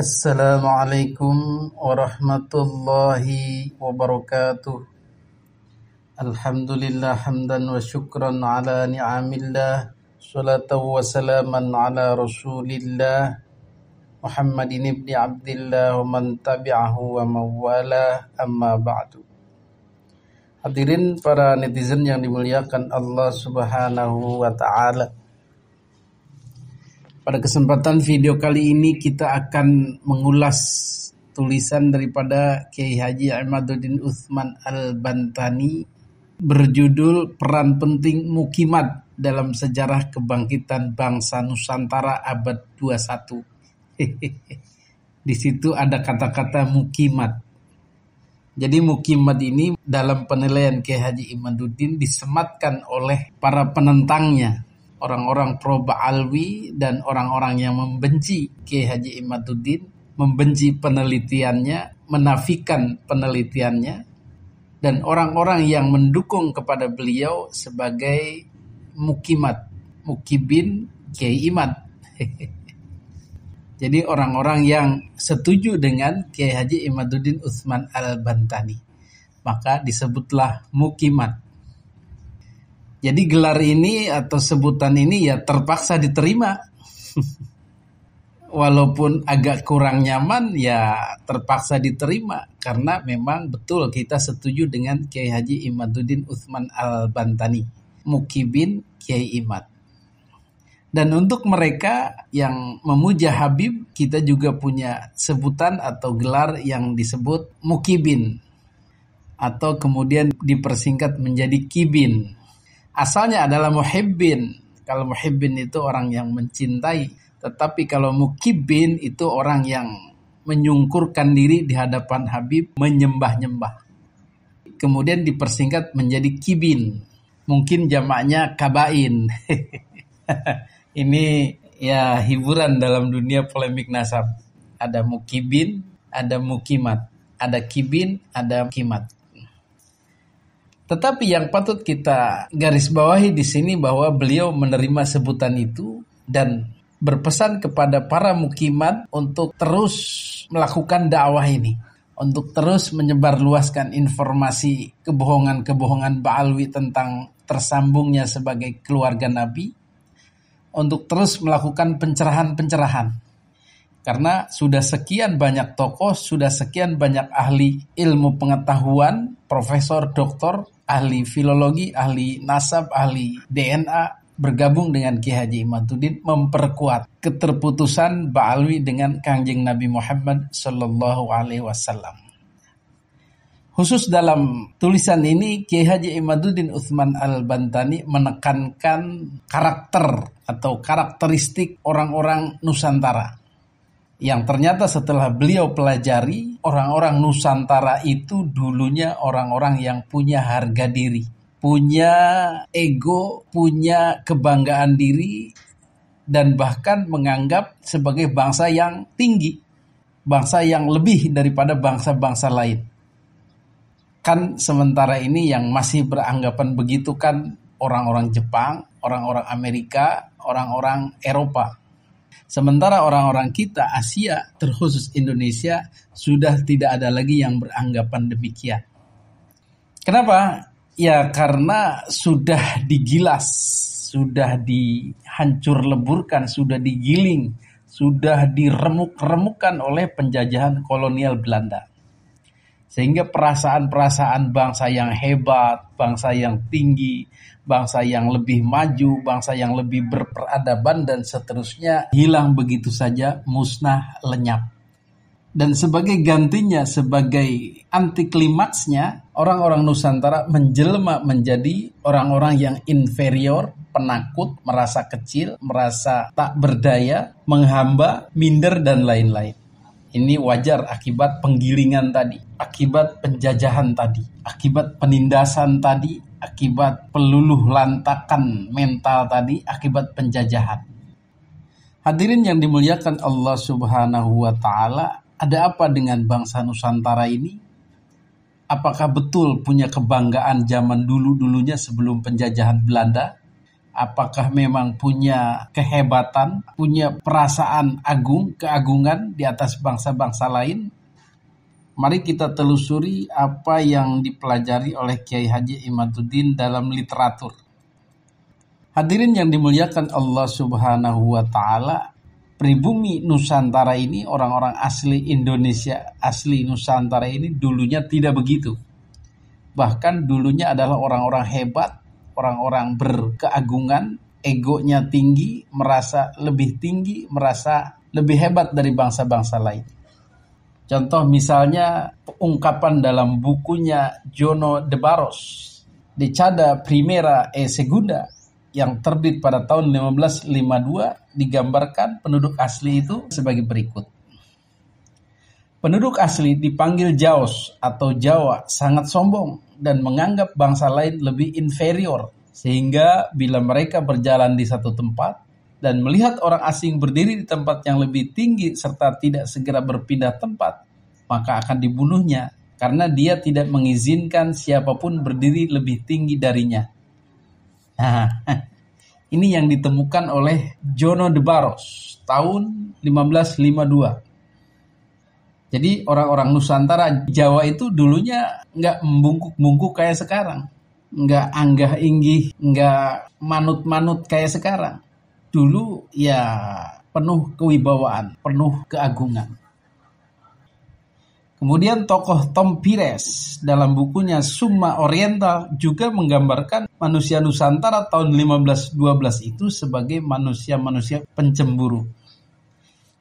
Assalamualaikum warahmatullahi wabarakatuh. Alhamdulillah hamdan wa syukran ala ni'amillah. Salatan wa salaman ala rasulillah Muhammadin ibni Abdillah wa man tabi'ahu wa mawala, amma ba'du. Hadirin para netizen yang dimuliakan Allah subhanahu wa ta'ala, pada kesempatan video kali ini kita akan mengulas tulisan daripada Kiai Haji Imaduddin Utsman Al-Bantani berjudul Peran Penting Mukimat dalam Sejarah Kebangkitan Bangsa Nusantara Abad 21. Di situ ada kata-kata mukimat. Jadi mukimat ini dalam penilaian Kiai Haji Imaduddin disematkan oleh para penentangnya, orang-orang pro Ba'alwi dan orang-orang yang membenci Kiai Haji Imaduddin, membenci penelitiannya, menafikan penelitiannya, dan orang-orang yang mendukung kepada beliau sebagai mukimat, mukibin Kiai Imad. Jadi orang-orang yang setuju dengan Kiai Haji Imaduddin Utsman Al-Bantani, maka disebutlah mukimat. Jadi gelar ini atau sebutan ini ya terpaksa diterima. Walaupun agak kurang nyaman ya terpaksa diterima. Karena memang betul kita setuju dengan Kiai Haji Imaduddin Utsman Al-Bantani, mukibin Kiai Imad. Dan untuk mereka yang memuja Habib, kita juga punya sebutan atau gelar yang disebut mukibin. Atau kemudian dipersingkat menjadi kibin. Asalnya adalah muhibbin. Kalau muhibbin itu orang yang mencintai. Tetapi kalau mukibin itu orang yang menyungkurkan diri di hadapan Habib, menyembah-nyembah. Kemudian dipersingkat menjadi kibin. Mungkin jamaknya kabain. Ini ya hiburan dalam dunia polemik nasab. Ada mukibin, ada mukimat. Ada kibin, ada mukimat. Tetapi yang patut kita garis bawahi di sini bahwa beliau menerima sebutan itu dan berpesan kepada para mukimat untuk terus melakukan dakwah ini, untuk terus menyebarluaskan informasi kebohongan-kebohongan Ba'alwi tentang tersambungnya sebagai keluarga Nabi, untuk terus melakukan pencerahan-pencerahan. Karena sudah sekian banyak tokoh, sudah sekian banyak ahli ilmu pengetahuan, profesor, doktor, ahli filologi, ahli nasab, ahli DNA bergabung dengan Kiai Haji Imaduddin memperkuat keterputusan Ba'alwi dengan Kangjeng Nabi Muhammad sallallahu alaihi wasallam. Khusus dalam tulisan ini Kiai Haji Imaduddin Utsman Al-Bantani menekankan karakter atau karakteristik orang-orang Nusantara yang ternyata setelah beliau pelajari, orang-orang Nusantara itu dulunya orang-orang yang punya harga diri, punya ego, punya kebanggaan diri, dan bahkan menganggap sebagai bangsa yang tinggi, bangsa yang lebih daripada bangsa-bangsa lain. Kan sementara ini yang masih beranggapan begitu kan orang-orang Jepang, orang-orang Amerika, orang-orang Eropa. Sementara orang-orang kita, Asia, terkhusus Indonesia, sudah tidak ada lagi yang beranggapan demikian. Kenapa? Ya karena sudah digilas, sudah dihancur leburkan, sudah digiling, sudah diremuk-remukkan oleh penjajahan kolonial Belanda. Sehingga perasaan-perasaan bangsa yang hebat, bangsa yang tinggi, bangsa yang lebih maju, bangsa yang lebih berperadaban dan seterusnya hilang begitu saja, musnah, lenyap. Dan sebagai gantinya, sebagai anti klimaksnya, orang-orang Nusantara menjelma menjadi orang-orang yang inferior, penakut, merasa kecil, merasa tak berdaya, menghamba, minder, dan lain-lain. Ini wajar akibat penggilingan tadi, akibat penjajahan tadi, akibat penindasan tadi, akibat peluluh lantakan mental tadi, akibat penjajahan. Hadirin yang dimuliakan Allah subhanahu wa ta'ala, ada apa dengan bangsa Nusantara ini? Apakah betul punya kebanggaan zaman dulu-dulunya sebelum penjajahan Belanda? apakah memang punya kehebatan, punya perasaan keagungan di atas bangsa-bangsa lain? Mari kita telusuri apa yang dipelajari oleh Kiai Haji Imaduddin dalam literatur. Hadirin yang dimuliakan Allah Subhanahu wa Ta'ala, pribumi Nusantara ini, orang-orang asli Indonesia, asli Nusantara ini dulunya tidak begitu. Bahkan dulunya adalah orang-orang hebat, orang-orang berkeagungan, egonya tinggi, merasa lebih hebat dari bangsa-bangsa lain. Contoh misalnya ungkapan dalam bukunya Jono de Barros, Decada Primera e Segunda, yang terbit pada tahun 1552, digambarkan penduduk asli itu sebagai berikut. Penduduk asli dipanggil Jaos atau Jawa sangat sombong dan menganggap bangsa lain lebih inferior, sehingga bila mereka berjalan di satu tempat dan melihat orang asing berdiri di tempat yang lebih tinggi serta tidak segera berpindah tempat, maka akan dibunuhnya karena dia tidak mengizinkan siapapun berdiri lebih tinggi darinya. Nah, ini yang ditemukan oleh Jono de Barros tahun 1552. Jadi orang-orang Nusantara Jawa itu dulunya nggak membungkuk-bungkuk kayak sekarang. Nggak anggah inggih, nggak manut-manut kayak sekarang. Dulu ya penuh kewibawaan, penuh keagungan. Kemudian tokoh Tom Pires dalam bukunya Summa Oriental juga menggambarkan manusia Nusantara tahun 1512 itu sebagai manusia-manusia pencemburu.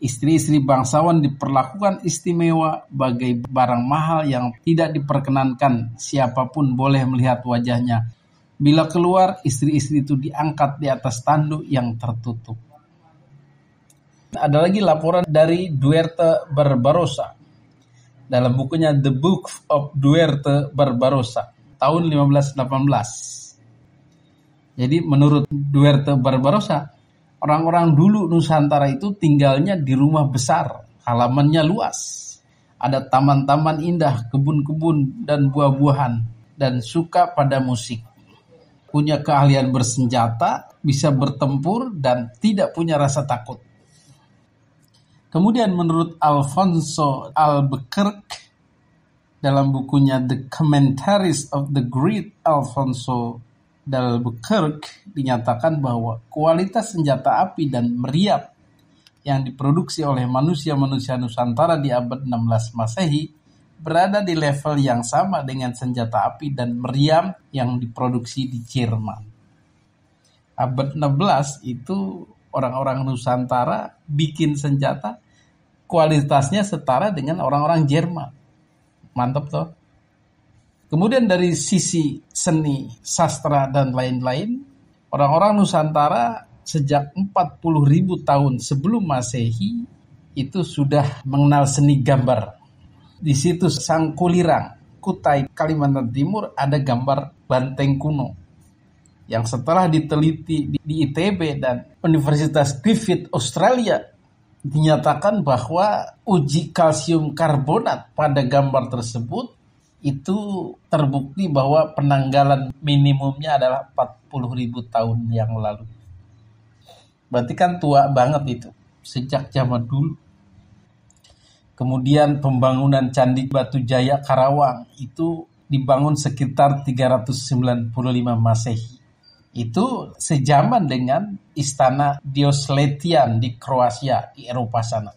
Istri-istri bangsawan diperlakukan istimewa bagai barang mahal yang tidak diperkenankan siapapun boleh melihat wajahnya. Bila keluar, istri-istri itu diangkat di atas tanduk yang tertutup. Ada lagi laporan dari Duarte Barbarossa dalam bukunya The Book of Duarte Barbarossa tahun 1518. Jadi menurut Duarte Barbarossa, orang-orang dulu Nusantara itu tinggalnya di rumah besar, halamannya luas. Ada taman-taman indah, kebun-kebun dan buah-buahan, dan suka pada musik. Punya keahlian bersenjata, bisa bertempur, dan tidak punya rasa takut. Kemudian menurut Alfonso Albuquerque dalam bukunya The Commentaries of the Great Alfonso d'Albuquerque dinyatakan bahwa kualitas senjata api dan meriam yang diproduksi oleh manusia-manusia Nusantara di abad 16 Masehi berada di level yang sama dengan senjata api dan meriam yang diproduksi di Jerman. Abad 16 itu orang-orang Nusantara bikin senjata kualitasnya setara dengan orang-orang Jerman. Mantap toh. Kemudian dari sisi seni, sastra dan lain-lain, orang-orang Nusantara sejak 40.000 tahun sebelum Masehi itu sudah mengenal seni gambar. Di situs Sangkulirang, Kutai, Kalimantan Timur ada gambar banteng kuno yang setelah diteliti di ITB dan Universitas Griffith Australia dinyatakan bahwa uji kalsium karbonat pada gambar tersebut itu terbukti bahwa penanggalan minimumnya adalah 40.000 tahun yang lalu. Berarti kan tua banget itu, sejak zaman dulu. Kemudian pembangunan Candi Batujaya Karawang itu dibangun sekitar 395 Masehi. Itu sejaman dengan Istana Diocletian di Kroasia, di Eropa sana.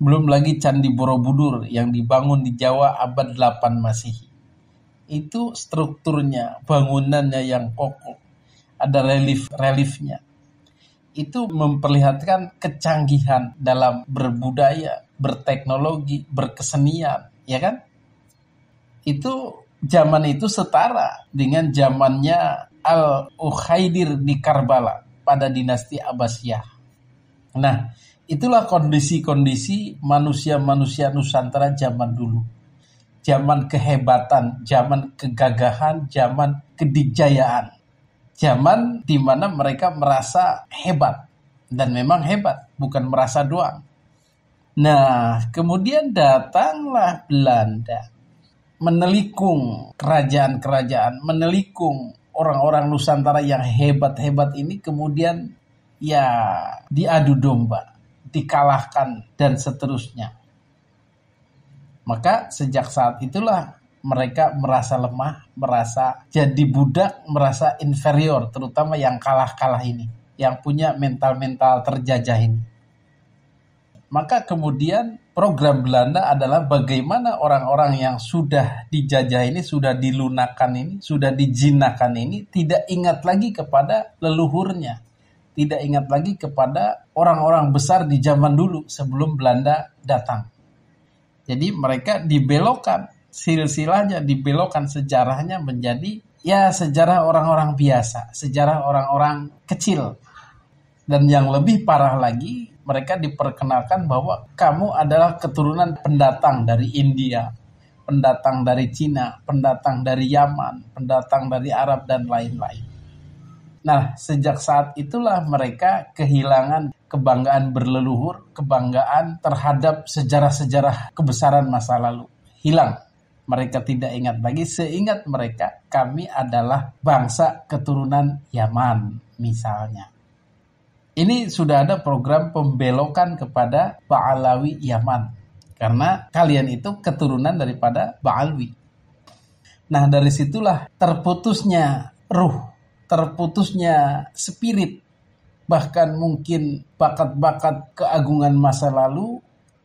Belum lagi Candi Borobudur yang dibangun di Jawa abad 8 Masehi. Itu strukturnya, bangunannya yang kokoh. Ada relief-reliefnya. Itu memperlihatkan kecanggihan dalam berbudaya, berteknologi, berkesenian, ya kan? Itu zaman itu setara dengan zamannya Al-Ukhaidir di Karbala pada dinasti Abbasiyah. Nah, itulah kondisi-kondisi manusia-manusia Nusantara zaman dulu. Zaman kehebatan, zaman kegagahan, zaman kedikjayaan. Zaman di mana mereka merasa hebat. Dan memang hebat, bukan merasa doang. Nah, kemudian datanglah Belanda. Menelikung kerajaan-kerajaan, menelikung orang-orang Nusantara yang hebat-hebat ini kemudian ya diadu domba, dikalahkan dan seterusnya. Maka sejak saat itulah mereka merasa lemah, merasa jadi budak, merasa inferior, terutama yang kalah-kalah ini, yang punya mental-mental terjajah ini. Maka kemudian program Belanda adalah bagaimana orang-orang yang sudah dijajah ini, sudah dilunakan ini, sudah dijinakan ini, tidak ingat lagi kepada leluhurnya. Tidak ingat lagi kepada orang-orang besar di zaman dulu sebelum Belanda datang. Jadi mereka dibelokkan, silsilahnya dibelokkan, sejarahnya menjadi ya sejarah orang-orang biasa, sejarah orang-orang kecil. Dan yang lebih parah lagi, mereka diperkenalkan bahwa kamu adalah keturunan pendatang dari India, pendatang dari Cina, pendatang dari Yaman, pendatang dari Arab, dan lain-lain. Nah, sejak saat itulah mereka kehilangan kebanggaan berleluhur, kebanggaan terhadap sejarah-sejarah kebesaran masa lalu. Hilang. Mereka tidak ingat lagi, seingat mereka kami adalah bangsa keturunan Yaman, misalnya. Ini sudah ada program pembelokan kepada Ba'alawi Yaman. Karena kalian itu keturunan daripada Ba'alwi. Nah, dari situlah terputusnya ruh, terputusnya spirit, bahkan mungkin bakat-bakat keagungan masa lalu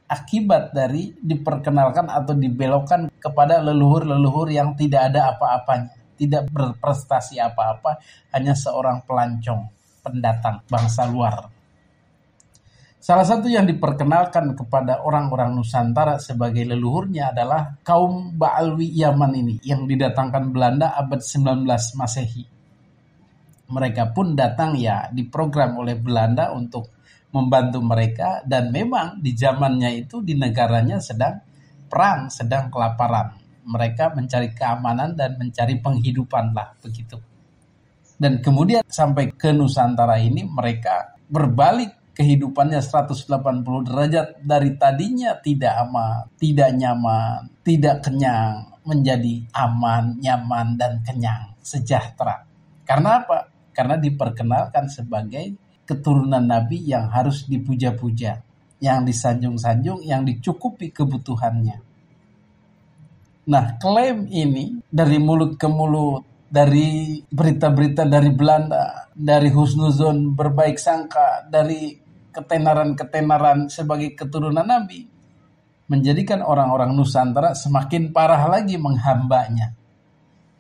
akibat dari diperkenalkan atau dibelokkan kepada leluhur-leluhur yang tidak ada apa-apanya, tidak berprestasi apa-apa, hanya seorang pelancong, pendatang, bangsa luar. Salah satu yang diperkenalkan kepada orang-orang Nusantara sebagai leluhurnya adalah kaum Ba'alwi Yaman ini yang didatangkan Belanda abad 19 Masehi. Mereka pun datang ya diprogram oleh Belanda untuk membantu mereka, dan memang di zamannya itu di negaranya sedang perang, sedang kelaparan. Mereka mencari keamanan dan mencari penghidupan lah begitu. Dan kemudian sampai ke Nusantara ini mereka berbalik kehidupannya 180 derajat, dari tadinya tidak aman, tidak nyaman, tidak kenyang, menjadi aman, nyaman, dan kenyang, sejahtera. Karena apa? Karena diperkenalkan sebagai keturunan Nabi yang harus dipuja-puja, yang disanjung-sanjung, yang dicukupi kebutuhannya. Nah, klaim ini dari mulut ke mulut, dari berita-berita dari Belanda, dari husnuzon berbaik sangka, dari ketenaran-ketenaran sebagai keturunan Nabi, menjadikan orang-orang Nusantara semakin parah lagi menghambanya.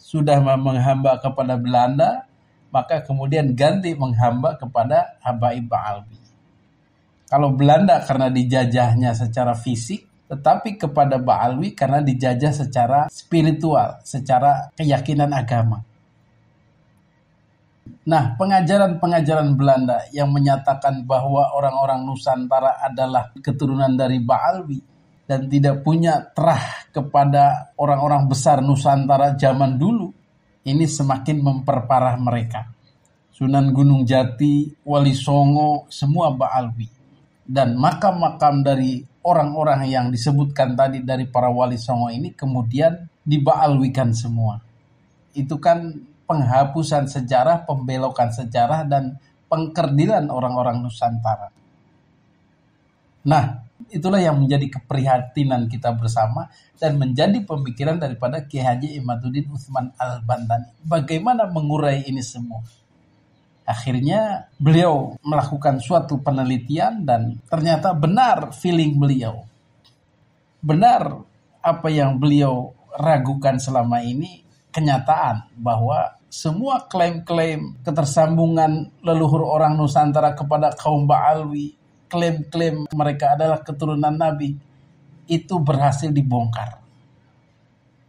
Sudah menghamba kepada Belanda, maka kemudian ganti menghamba kepada Habaib Ba'alwi. Kalau Belanda karena dijajahnya secara fisik, tetapi kepada Ba'alwi karena dijajah secara spiritual, secara keyakinan agama. Nah, pengajaran-pengajaran Belanda yang menyatakan bahwa orang-orang Nusantara adalah keturunan dari Ba'alwi dan tidak punya terah kepada orang-orang besar Nusantara zaman dulu, ini semakin memperparah mereka. Sunan Gunung Jati, Wali Songo, semua Ba'alwi. Dan makam-makam dari orang-orang yang disebutkan tadi dari para Wali Songo ini kemudian diba'alwikan semua. Itu kan penghapusan sejarah, pembelokan sejarah, dan pengkerdilan orang-orang Nusantara. Nah, itulah yang menjadi keprihatinan kita bersama dan menjadi pemikiran daripada Kiai Haji Imaduddin Utsman Al-Bantani. Bagaimana mengurai ini semua? Akhirnya beliau melakukan suatu penelitian dan ternyata benar feeling beliau. Benar apa yang beliau ragukan selama ini, kenyataan bahwa semua klaim-klaim ketersambungan leluhur orang Nusantara kepada kaum Ba'alwi, klaim-klaim mereka adalah keturunan Nabi, itu berhasil dibongkar.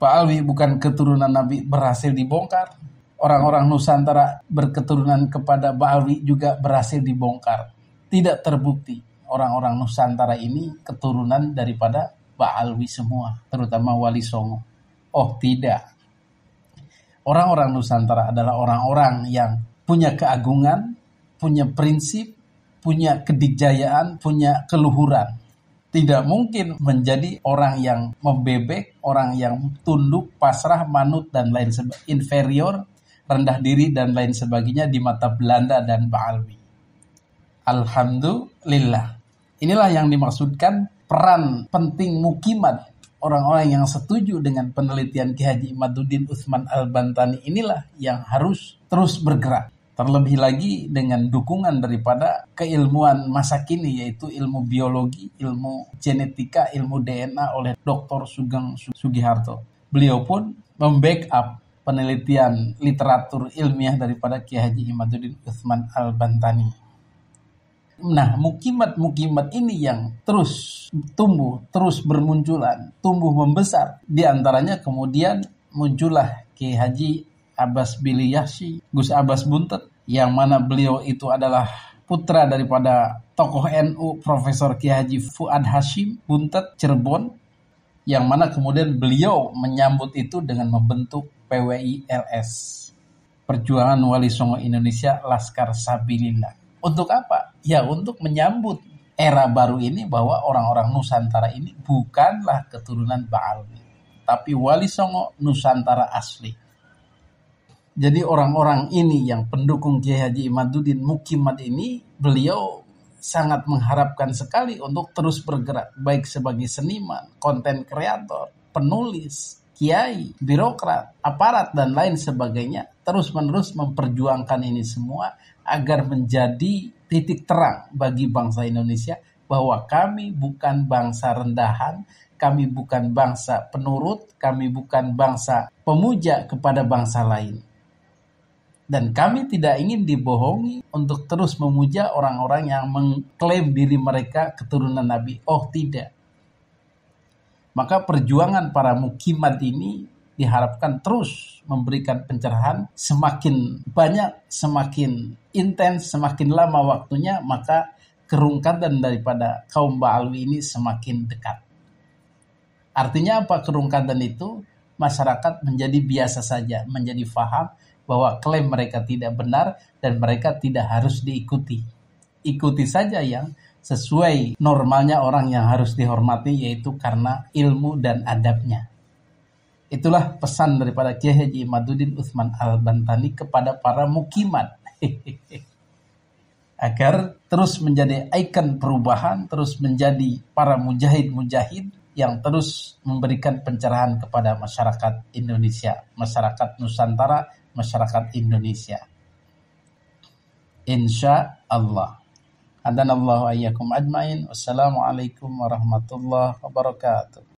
Ba'alwi bukan keturunan Nabi, berhasil dibongkar. Orang-orang Nusantara berketurunan kepada Ba'alwi juga berhasil dibongkar. Tidak terbukti orang-orang Nusantara ini keturunan daripada Ba'alwi semua, terutama Wali Songo. Oh tidak. Orang-orang Nusantara adalah orang-orang yang punya keagungan, punya prinsip, punya kedikjayaan, punya keluhuran. Tidak mungkin menjadi orang yang membebek, orang yang tunduk, pasrah, manut, dan lain sebagainya, inferior, rendah diri dan lain sebagainya di mata Belanda dan Ba'alwi. Alhamdulillah. Inilah yang dimaksudkan peran penting mukimat. Orang-orang yang setuju dengan penelitian Ki Haji Imaduddin Utsman Al-Bantani inilah yang harus terus bergerak. Terlebih lagi dengan dukungan daripada keilmuan masa kini, yaitu ilmu biologi, ilmu genetika, ilmu DNA oleh Dr. Sugeng Sugiharto. Beliau pun membackup penelitian literatur ilmiah daripada Ki Haji Imaduddin Utsman Al-Bantani. Nah, mukimat-mukimat ini yang terus tumbuh, terus bermunculan, tumbuh membesar. Di antaranya kemudian muncullah Ki Haji Abbas Biliyahsi, Gus Abbas Buntet, yang mana beliau itu adalah putra daripada tokoh NU Profesor Ki Haji Fuad Hashim Buntet Cirebon, yang mana kemudian beliau menyambut itu dengan membentuk PWI-LS, Perjuangan Wali Songo Indonesia Laskar Sabilillah. Untuk apa? Ya untuk menyambut era baru ini bahwa orang-orang Nusantara ini bukanlah keturunan Ba'alwi, tapi Wali Songo Nusantara asli. Jadi orang-orang ini yang pendukung Kiai Haji Imaduddin Mukimat ini, beliau sangat mengharapkan sekali untuk terus bergerak, baik sebagai seniman, konten kreator, penulis, kiai, birokrat, aparat, dan lain sebagainya, terus-menerus memperjuangkan ini semua agar menjadi titik terang bagi bangsa Indonesia bahwa kami bukan bangsa rendahan, kami bukan bangsa penurut, kami bukan bangsa pemuja kepada bangsa lain. Dan kami tidak ingin dibohongi untuk terus memuja orang-orang yang mengklaim diri mereka keturunan Nabi. Oh tidak. Maka perjuangan para mukimat ini diharapkan terus memberikan pencerahan. Semakin banyak, semakin intens, semakin lama waktunya, maka kerungkatan daripada kaum Ba'alwi ini semakin dekat. Artinya apa kerungkatan itu? Masyarakat menjadi biasa saja, menjadi faham bahwa klaim mereka tidak benar dan mereka tidak harus diikuti. Ikuti saja yang sesuai normalnya orang yang harus dihormati, yaitu karena ilmu dan adabnya. Itulah pesan daripada Kiai Haji Imaduddin Utsman Al-Bantani kepada para mukimat. Agar terus menjadi ikon perubahan, terus menjadi para mujahid-mujahid yang terus memberikan pencerahan kepada masyarakat Indonesia, masyarakat Nusantara, masyarakat Indonesia. Insya Allah. Adanallahu ayyakum ajmain. Wassalamualaikum warahmatullahi wabarakatuh.